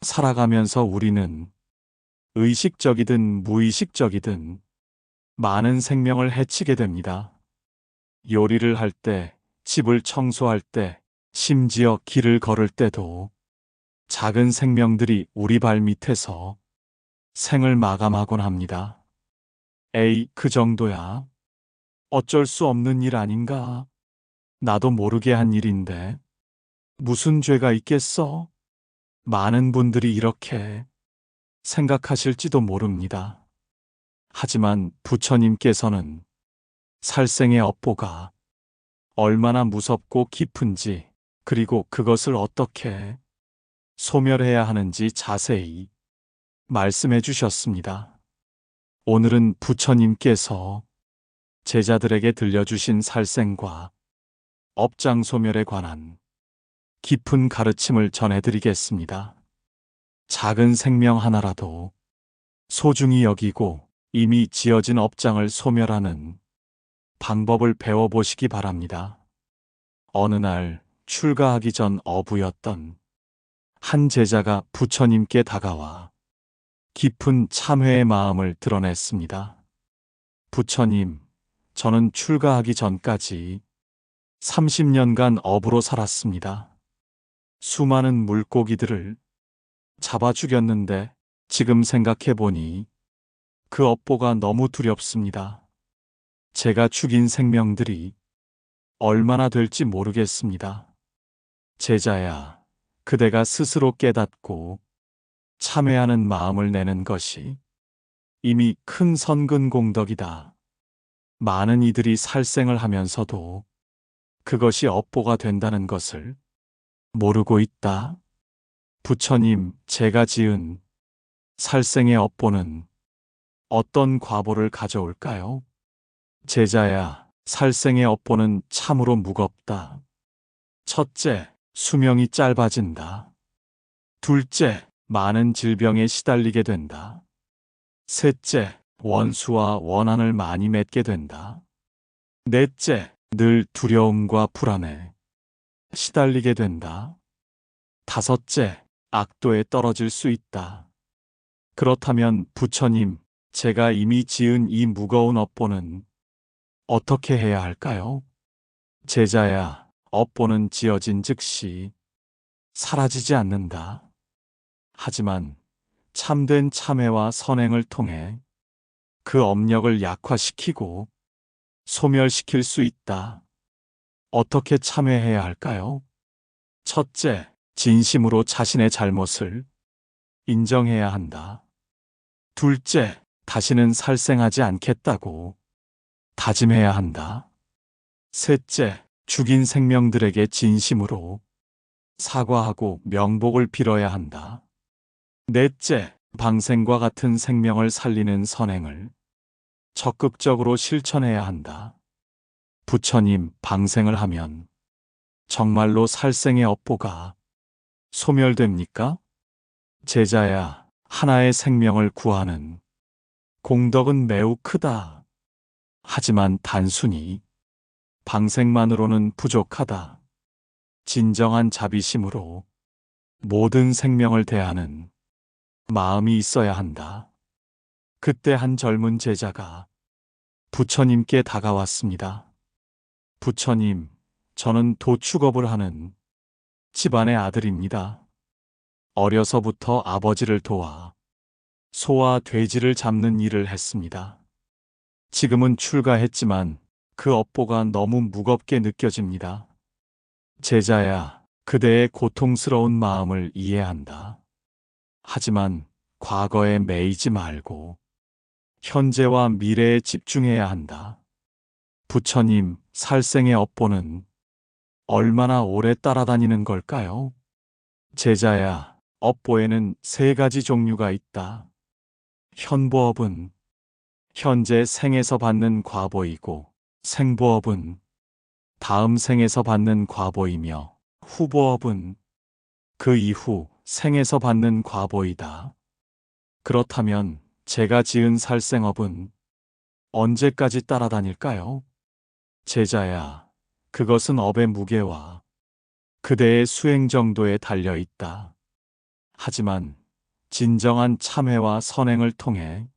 살아가면서 우리는 의식적이든 무의식적이든 많은 생명을 해치게 됩니다. 요리를 할 때, 집을 청소할 때, 심지어 길을 걸을 때도 작은 생명들이 우리 발 밑에서 생을 마감하곤 합니다. 에이, 그 정도야. 어쩔 수 없는 일 아닌가? 나도 모르게 한 일인데. 무슨 죄가 있겠어? 많은 분들이 이렇게 생각하실지도 모릅니다. 하지만 부처님께서는 살생의 업보가 얼마나 무섭고 깊은지, 그리고 그것을 어떻게 소멸해야 하는지 자세히 말씀해 주셨습니다. 오늘은 부처님께서 제자들에게 들려주신 살생과 업장 소멸에 관한 깊은 가르침을 전해드리겠습니다. 작은 생명 하나라도 소중히 여기고 이미 지어진 업장을 소멸하는 방법을 배워보시기 바랍니다. 어느 날 출가하기 전 어부였던 한 제자가 부처님께 다가와 깊은 참회의 마음을 드러냈습니다. 부처님, 저는 출가하기 전까지 30년간 어부로 살았습니다. 수많은 물고기들을 잡아 죽였는데 지금 생각해보니 그 업보가 너무 두렵습니다. 제가 죽인 생명들이 얼마나 될지 모르겠습니다. 제자야, 그대가 스스로 깨닫고 참회하는 마음을 내는 것이 이미 큰 선근 공덕이다. 많은 이들이 살생을 하면서도 그것이 업보가 된다는 것을 모르고 있다. 부처님, 제가 지은 살생의 업보는 어떤 과보를 가져올까요? 제자야, 살생의 업보는 참으로 무겁다. 첫째, 수명이 짧아진다. 둘째, 많은 질병에 시달리게 된다. 셋째, 원수와 원한을 많이 맺게 된다. 넷째, 늘 두려움과 불안에 시달리게 된다. 다섯째, 악도에 떨어질 수 있다. 그렇다면 부처님, 제가 이미 지은 이 무거운 업보는 어떻게 해야 할까요? 제자야, 업보는 지어진 즉시 사라지지 않는다. 하지만 참된 참회와 선행을 통해 그 업력을 약화시키고 소멸시킬 수 있다. 어떻게 참회해야 할까요? 첫째, 진심으로 자신의 잘못을 인정해야 한다. 둘째, 다시는 살생하지 않겠다고 다짐해야 한다. 셋째, 죽인 생명들에게 진심으로 사과하고 명복을 빌어야 한다. 넷째, 방생과 같은 생명을 살리는 선행을 적극적으로 실천해야 한다. 부처님, 방생을 하면 정말로 살생의 업보가 소멸됩니까? 제자야, 하나의 생명을 구하는 공덕은 매우 크다. 하지만 단순히 방생만으로는 부족하다. 진정한 자비심으로 모든 생명을 대하는 마음이 있어야 한다. 그때 한 젊은 제자가 부처님께 다가왔습니다. 부처님, 저는 도축업을 하는 집안의 아들입니다. 어려서부터 아버지를 도와 소와 돼지를 잡는 일을 했습니다. 지금은 출가했지만 그 업보가 너무 무겁게 느껴집니다. 제자야, 그대의 고통스러운 마음을 이해한다. 하지만 과거에 매이지 말고 현재와 미래에 집중해야 한다. 부처님, 살생의 업보는 얼마나 오래 따라다니는 걸까요? 제자야, 업보에는 세 가지 종류가 있다. 현보업은 현재 생에서 받는 과보이고, 생보업은 다음 생에서 받는 과보이며, 후보업은 그 이후 생에서 받는 과보이다. 그렇다면 제가 지은 살생업은 언제까지 따라다닐까요? 제자야, 그것은 업의 무게와 그대의 수행 정도에 달려 있다. 하지만 진정한 참회와 선행을 통해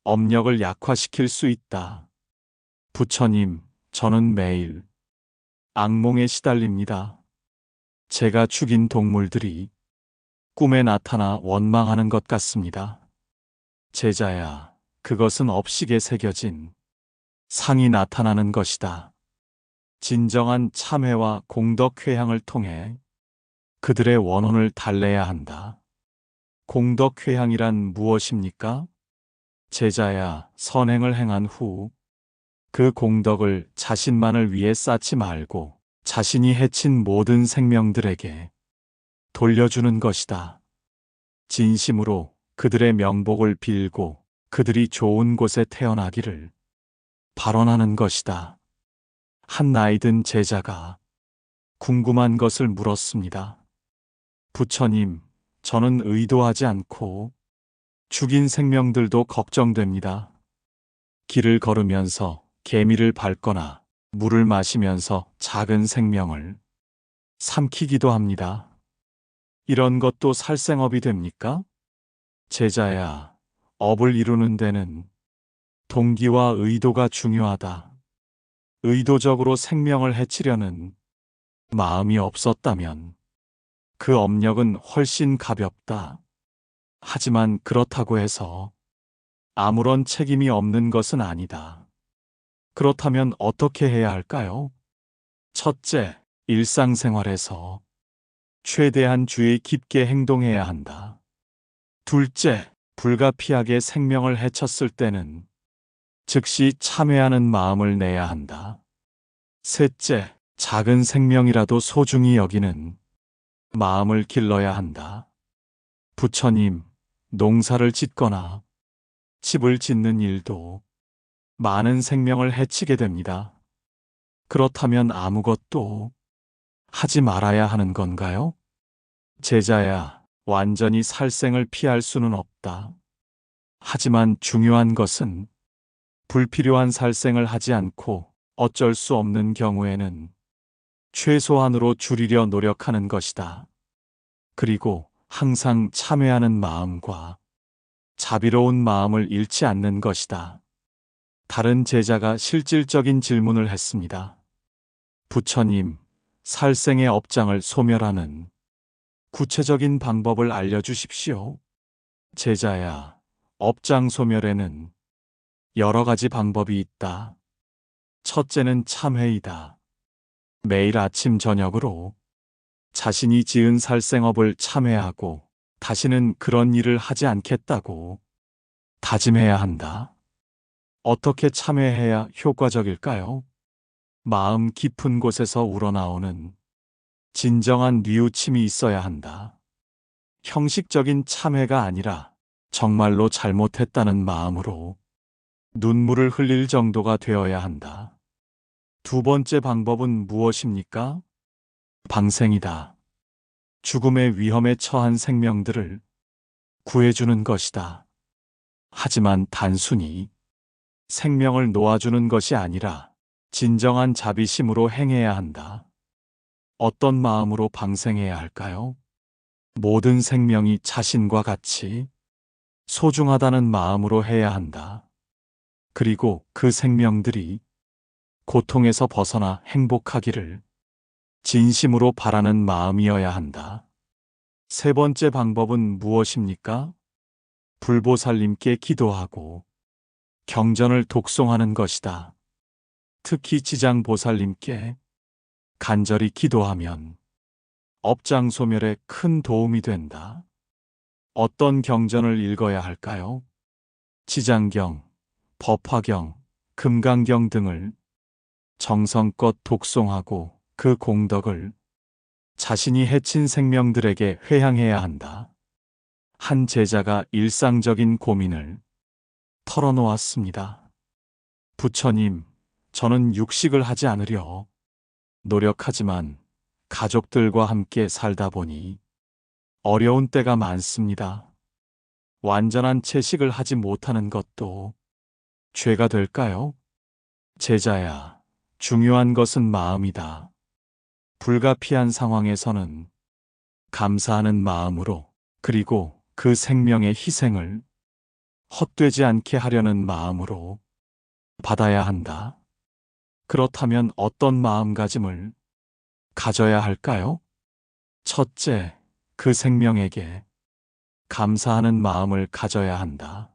업력을 약화시킬 수 있다. 부처님, 저는 매일 악몽에 시달립니다. 제가 죽인 동물들이 꿈에 나타나 원망하는 것 같습니다. 제자야, 그것은 업식에 새겨진 상이 나타나는 것이다. 진정한 참회와 공덕 회향을 통해 그들의 원혼을 달래야 한다. 공덕 회향이란 무엇입니까? 제자야, 선행을 행한 후 그 공덕을 자신만을 위해 쌓지 말고 자신이 해친 모든 생명들에게 돌려주는 것이다. 진심으로 그들의 명복을 빌고 그들이 좋은 곳에 태어나기를 발언하는 것이다. 한 나이든 제자가 궁금한 것을 물었습니다. 부처님, 저는 의도하지 않고 죽인 생명들도 걱정됩니다. 길을 걸으면서 개미를 밟거나 물을 마시면서 작은 생명을 삼키기도 합니다. 이런 것도 살생업이 됩니까? 제자야, 업을 이루는 데는 동기와 의도가 중요하다. 의도적으로 생명을 해치려는 마음이 없었다면 그 업력은 훨씬 가볍다. 하지만 그렇다고 해서 아무런 책임이 없는 것은 아니다. 그렇다면 어떻게 해야 할까요? 첫째, 일상생활에서 최대한 주의 깊게 행동해야 한다. 둘째, 불가피하게 생명을 해쳤을 때는 즉시 참회하는 마음을 내야 한다. 셋째, 작은 생명이라도 소중히 여기는 마음을 길러야 한다. 부처님, 농사를 짓거나 집을 짓는 일도 많은 생명을 해치게 됩니다. 그렇다면 아무것도 하지 말아야 하는 건가요? 제자야, 완전히 살생을 피할 수는 없다. 하지만 중요한 것은 불필요한 살생을 하지 않고 어쩔 수 없는 경우에는 최소한으로 줄이려 노력하는 것이다. 그리고 항상 참회하는 마음과 자비로운 마음을 잃지 않는 것이다. 다른 제자가 실질적인 질문을 했습니다. 부처님, 살생의 업장을 소멸하는 구체적인 방법을 알려주십시오. 제자야, 업장 소멸에는 여러 가지 방법이 있다. 첫째는 참회이다. 매일 아침 저녁으로 자신이 지은 살생업을 참회하고 다시는 그런 일을 하지 않겠다고 다짐해야 한다. 어떻게 참회해야 효과적일까요? 마음 깊은 곳에서 우러나오는 진정한 뉘우침이 있어야 한다. 형식적인 참회가 아니라 정말로 잘못했다는 마음으로 눈물을 흘릴 정도가 되어야 한다. 두 번째 방법은 무엇입니까? 방생이다. 죽음의 위험에 처한 생명들을 구해주는 것이다. 하지만 단순히 생명을 놓아주는 것이 아니라 진정한 자비심으로 행해야 한다. 어떤 마음으로 방생해야 할까요? 모든 생명이 자신과 같이 소중하다는 마음으로 해야 한다. 그리고 그 생명들이 고통에서 벗어나 행복하기를 진심으로 바라는 마음이어야 한다. 세 번째 방법은 무엇입니까? 불보살님께 기도하고 경전을 독송하는 것이다. 특히 지장보살님께 간절히 기도하면 업장 소멸에 큰 도움이 된다. 어떤 경전을 읽어야 할까요? 지장경, 법화경, 금강경 등을 정성껏 독송하고 그 공덕을 자신이 해친 생명들에게 회향해야 한다. 한 제자가 일상적인 고민을 털어놓았습니다. 부처님, 저는 육식을 하지 않으려 노력하지만 가족들과 함께 살다 보니 어려운 때가 많습니다. 완전한 채식을 하지 못하는 것도 죄가 될까요? 제자야, 중요한 것은 마음이다. 불가피한 상황에서는 감사하는 마음으로 그리고 그 생명의 희생을 헛되지 않게 하려는 마음으로 받아야 한다. 그렇다면 어떤 마음가짐을 가져야 할까요? 첫째, 그 생명에게 감사하는 마음을 가져야 한다.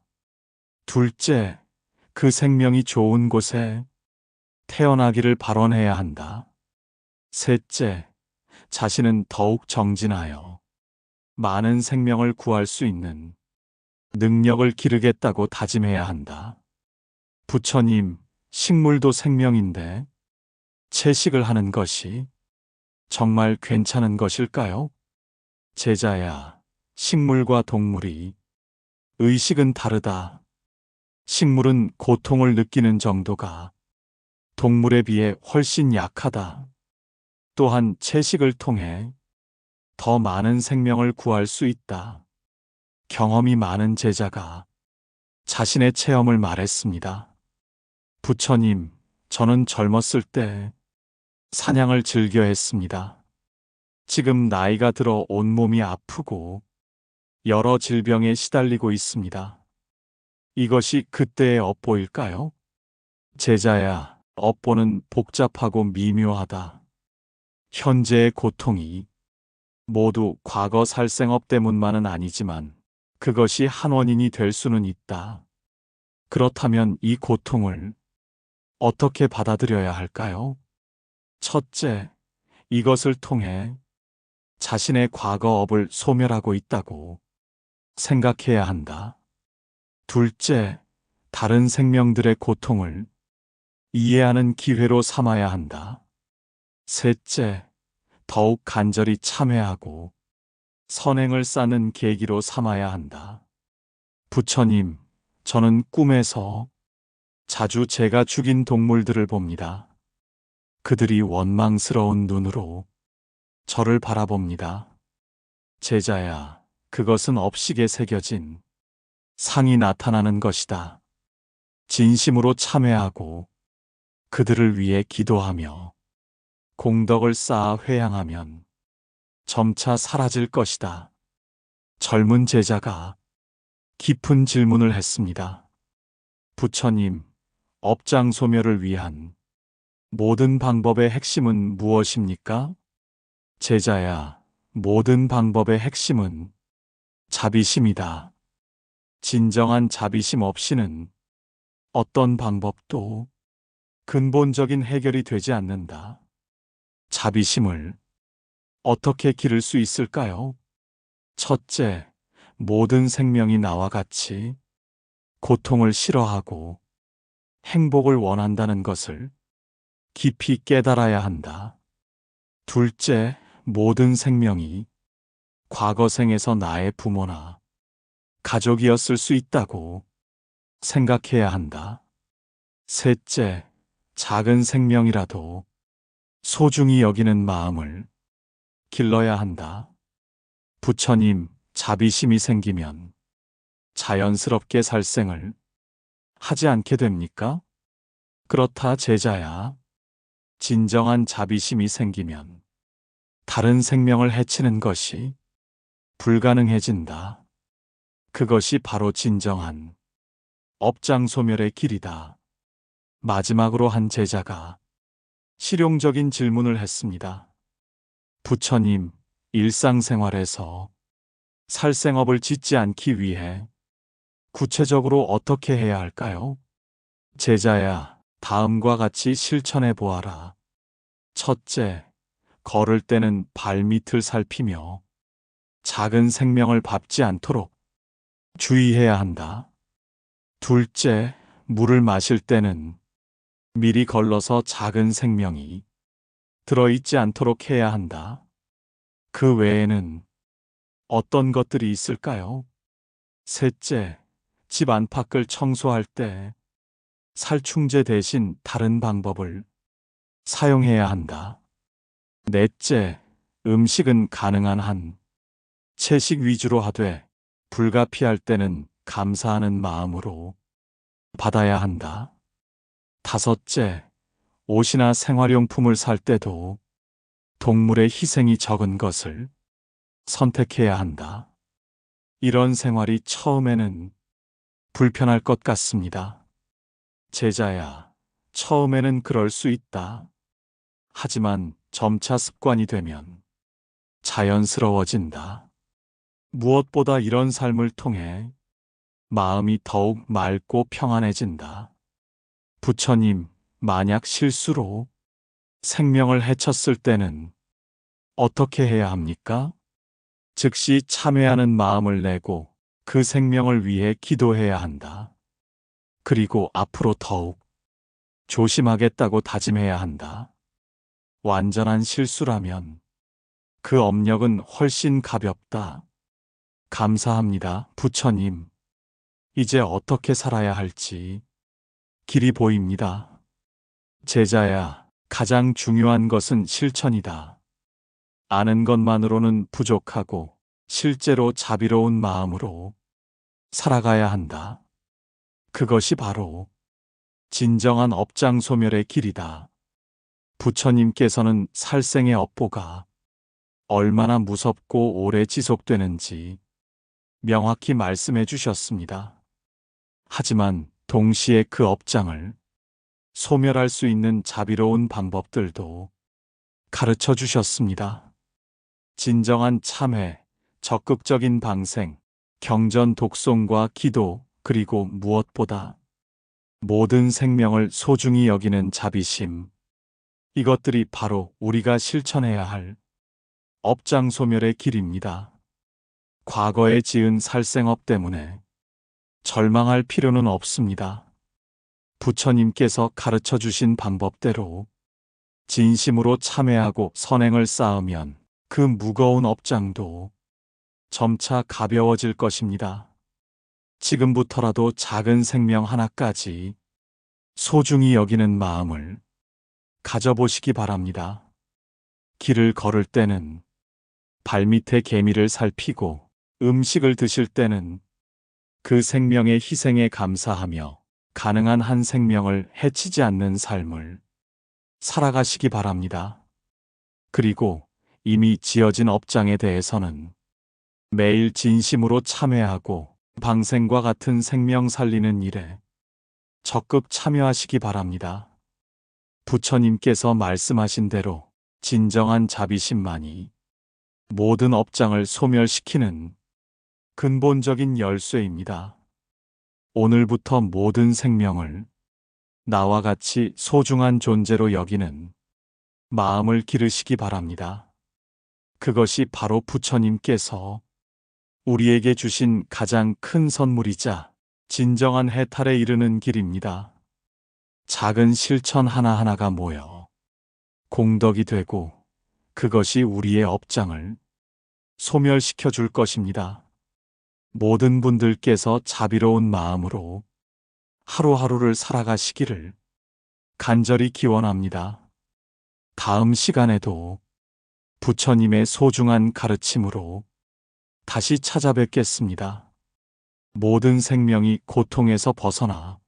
둘째, 그 생명이 좋은 곳에 태어나기를 발원해야 한다. 셋째, 자신은 더욱 정진하여 많은 생명을 구할 수 있는 능력을 기르겠다고 다짐해야 한다. 부처님, 식물도 생명인데 채식을 하는 것이 정말 괜찮은 것일까요? 제자야, 식물과 동물이 의식은 다르다. 식물은 고통을 느끼는 정도가 동물에 비해 훨씬 약하다. 또한 채식을 통해 더 많은 생명을 구할 수 있다. 경험이 많은 제자가 자신의 체험을 말했습니다. 부처님, 저는 젊었을 때 사냥을 즐겨 했습니다. 지금 나이가 들어 온몸이 아프고 여러 질병에 시달리고 있습니다. 이것이 그때의 업보일까요? 제자야, 업보는 복잡하고 미묘하다. 현재의 고통이 모두 과거 살생업 때문만은 아니지만 그것이 한 원인이 될 수는 있다. 그렇다면 이 고통을 어떻게 받아들여야 할까요? 첫째, 이것을 통해 자신의 과거업을 소멸하고 있다고 생각해야 한다. 둘째, 다른 생명들의 고통을 이해하는 기회로 삼아야 한다. 셋째, 더욱 간절히 참회하고 선행을 쌓는 계기로 삼아야 한다. 부처님, 저는 꿈에서 자주 제가 죽인 동물들을 봅니다. 그들이 원망스러운 눈으로 저를 바라봅니다. 제자야, 그것은 업식에 새겨진 상이 나타나는 것이다. 진심으로 참회하고 그들을 위해 기도하며 공덕을 쌓아 회양하면 점차 사라질 것이다. 젊은 제자가 깊은 질문을 했습니다. 부처님, 업장 소멸을 위한 모든 방법의 핵심은 무엇입니까? 제자야, 모든 방법의 핵심은 자비심이다. 진정한 자비심 없이는 어떤 방법도 근본적인 해결이 되지 않는다. 자비심을 어떻게 기를 수 있을까요? 첫째, 모든 생명이 나와 같이 고통을 싫어하고 행복을 원한다는 것을 깊이 깨달아야 한다. 둘째, 모든 생명이 과거 생에서 나의 부모나 가족이었을 수 있다고 생각해야 한다. 셋째, 작은 생명이라도 소중히 여기는 마음을 길러야 한다. 부처님, 자비심이 생기면 자연스럽게 살생을 하지 않게 됩니까? 그렇다 제자야. 진정한 자비심이 생기면 다른 생명을 해치는 것이 불가능해진다. 그것이 바로 진정한 업장 소멸의 길이다. 마지막으로 한 제자가 실용적인 질문을 했습니다. 부처님, 일상생활에서 살생업을 짓지 않기 위해 구체적으로 어떻게 해야 할까요? 제자야, 다음과 같이 실천해 보아라. 첫째, 걸을 때는 발밑을 살피며 작은 생명을 밟지 않도록 주의해야 한다. 둘째, 물을 마실 때는 미리 걸러서 작은 생명이 들어있지 않도록 해야 한다. 그 외에는 어떤 것들이 있을까요? 셋째, 집 안팎을 청소할 때 살충제 대신 다른 방법을 사용해야 한다. 넷째, 음식은 가능한 한 채식 위주로 하되 불가피할 때는 감사하는 마음으로 받아야 한다. 다섯째, 옷이나 생활용품을 살 때도 동물의 희생이 적은 것을 선택해야 한다. 이런 생활이 처음에는 불편할 것 같습니다. 제자야, 처음에는 그럴 수 있다. 하지만 점차 습관이 되면 자연스러워진다. 무엇보다 이런 삶을 통해 마음이 더욱 맑고 평안해진다. 부처님, 만약 실수로 생명을 해쳤을 때는 어떻게 해야 합니까? 즉시 참회하는 마음을 내고 그 생명을 위해 기도해야 한다. 그리고 앞으로 더욱 조심하겠다고 다짐해야 한다. 완전한 실수라면 그 업력은 훨씬 가볍다. 감사합니다, 부처님. 이제 어떻게 살아야 할지 길이 보입니다. 제자야, 가장 중요한 것은 실천이다. 아는 것만으로는 부족하고 실제로 자비로운 마음으로 살아가야 한다. 그것이 바로 진정한 업장 소멸의 길이다. 부처님께서는 살생의 업보가 얼마나 무섭고 오래 지속되는지 명확히 말씀해 주셨습니다. 하지만 동시에 그 업장을 소멸할 수 있는 자비로운 방법들도 가르쳐 주셨습니다. 진정한 참회, 적극적인 방생, 경전 독송과 기도, 그리고 무엇보다 모든 생명을 소중히 여기는 자비심. 이것들이 바로 우리가 실천해야 할 업장 소멸의 길입니다. 과거에 지은 살생업 때문에 절망할 필요는 없습니다. 부처님께서 가르쳐 주신 방법대로 진심으로 참회하고 선행을 쌓으면 그 무거운 업장도 점차 가벼워질 것입니다. 지금부터라도 작은 생명 하나까지 소중히 여기는 마음을 가져보시기 바랍니다. 길을 걸을 때는 발밑에 개미를 살피고 음식을 드실 때는 그 생명의 희생에 감사하며 가능한 한 생명을 해치지 않는 삶을 살아가시기 바랍니다. 그리고 이미 지어진 업장에 대해서는 매일 진심으로 참회하고 방생과 같은 생명 살리는 일에 적극 참여하시기 바랍니다. 부처님께서 말씀하신 대로 진정한 자비심만이 모든 업장을 소멸시키는 근본적인 열쇠입니다. 오늘부터 모든 생명을 나와 같이 소중한 존재로 여기는 마음을 기르시기 바랍니다. 그것이 바로 부처님께서 우리에게 주신 가장 큰 선물이자 진정한 해탈에 이르는 길입니다. 작은 실천 하나하나가 모여 공덕이 되고 그것이 우리의 업장을 소멸시켜 줄 것입니다. 모든 분들께서 자비로운 마음으로 하루하루를 살아가시기를 간절히 기원합니다. 다음 시간에도 부처님의 소중한 가르침으로 다시 찾아뵙겠습니다. 모든 생명이 고통에서 벗어나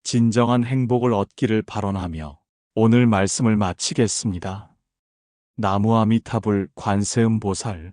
진정한 행복을 얻기를 발언하며 오늘 말씀을 마치겠습니다. 나무 아미타불 관세음보살